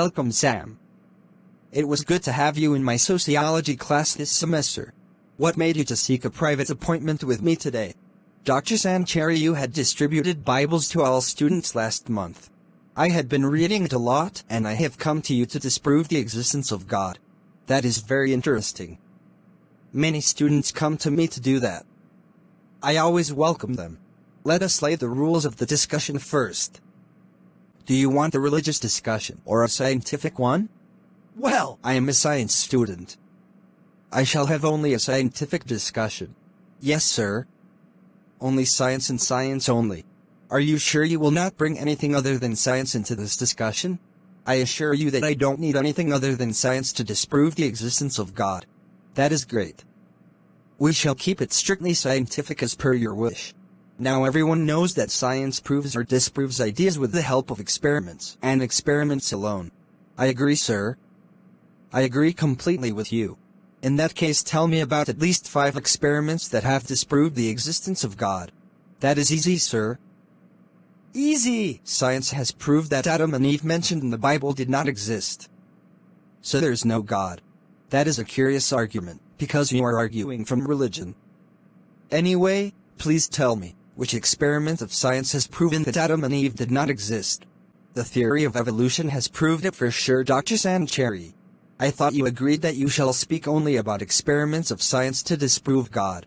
Welcome, Sam. It was good to have you in my sociology class this semester. What made you to seek a private appointment with me today? Dr. Sancheri, you had distributed Bibles to all students last month. I had been reading it a lot, and I have come to you to disprove the existence of God. That is very interesting. Many students come to me to do that. I always welcome them. Let us lay the rules of the discussion first. Do you want a religious discussion or a scientific one? Well, I am a science student. I shall have only a scientific discussion. Yes, sir. Only science and science only. Are you sure you will not bring anything other than science into this discussion? I assure you that I don't need anything other than science to disprove the existence of God. That is great. We shall keep it strictly scientific as per your wish. Now everyone knows that science proves or disproves ideas with the help of experiments, and experiments alone. I agree, sir. I agree completely with you. In that case, tell me about at least 5 experiments that have disproved the existence of God. That is easy, sir. Easy! Science has proved that Adam and Eve mentioned in the Bible did not exist. So there's no God. That is a curious argument, because you are arguing from religion. Anyway, please tell me, which experiment of science has proven that Adam and Eve did not exist? The theory of evolution has proved it for sure, Dr. Sancheri. I thought you agreed that you shall speak only about experiments of science to disprove God.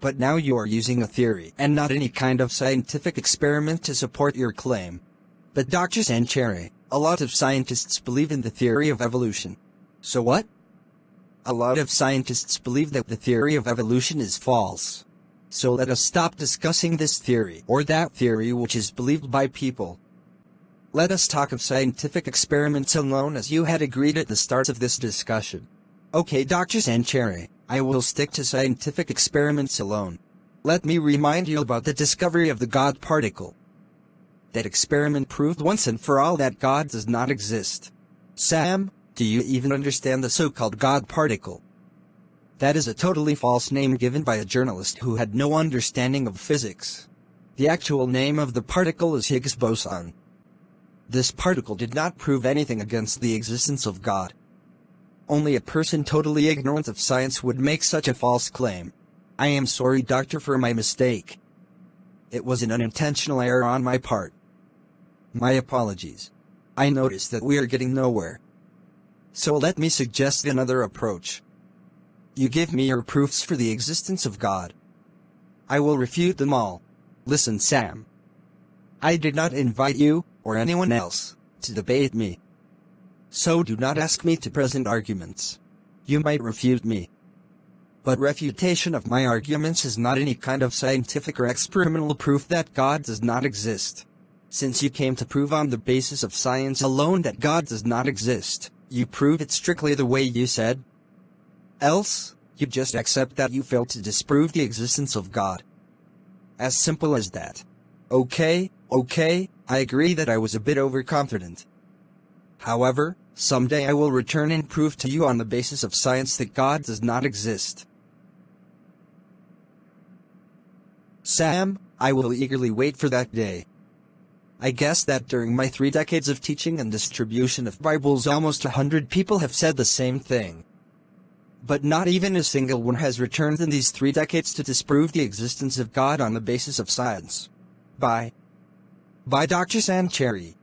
But now you are using a theory and not any kind of scientific experiment to support your claim. But Dr. Sancheri, a lot of scientists believe in the theory of evolution. So what? A lot of scientists believe that the theory of evolution is false. So let us stop discussing this theory or that theory which is believed by people. Let us talk of scientific experiments alone, as you had agreed at the start of this discussion. Okay, Dr. Sancheri, I will stick to scientific experiments alone. Let me remind you about the discovery of the God particle. That experiment proved once and for all that God does not exist. Sam, do you even understand the so-called God particle? That is a totally false name given by a journalist who had no understanding of physics. The actual name of the particle is Higgs boson. This particle did not prove anything against the existence of God. Only a person totally ignorant of science would make such a false claim. I am sorry, doctor, for my mistake. It was an unintentional error on my part. My apologies. I noticed that we are getting nowhere. So let me suggest another approach. You give me your proofs for the existence of God. I will refute them all. Listen, Sam. I did not invite you, or anyone else, to debate me. So do not ask me to present arguments. You might refute me. But refutation of my arguments is not any kind of scientific or experimental proof that God does not exist. Since you came to prove on the basis of science alone that God does not exist, you prove it strictly the way you said. Else, you just accept that you failed to disprove the existence of God. As simple as that. Okay, I agree that I was a bit overconfident. However, someday I will return and prove to you on the basis of science that God does not exist. Sam, I will eagerly wait for that day. I guess that during my 3 decades of teaching and distribution of Bibles, almost 100 people have said the same thing. But not even a single one has returned in these 3 decades to disprove the existence of God on the basis of science. Bye. Bye, Dr. Sancheri.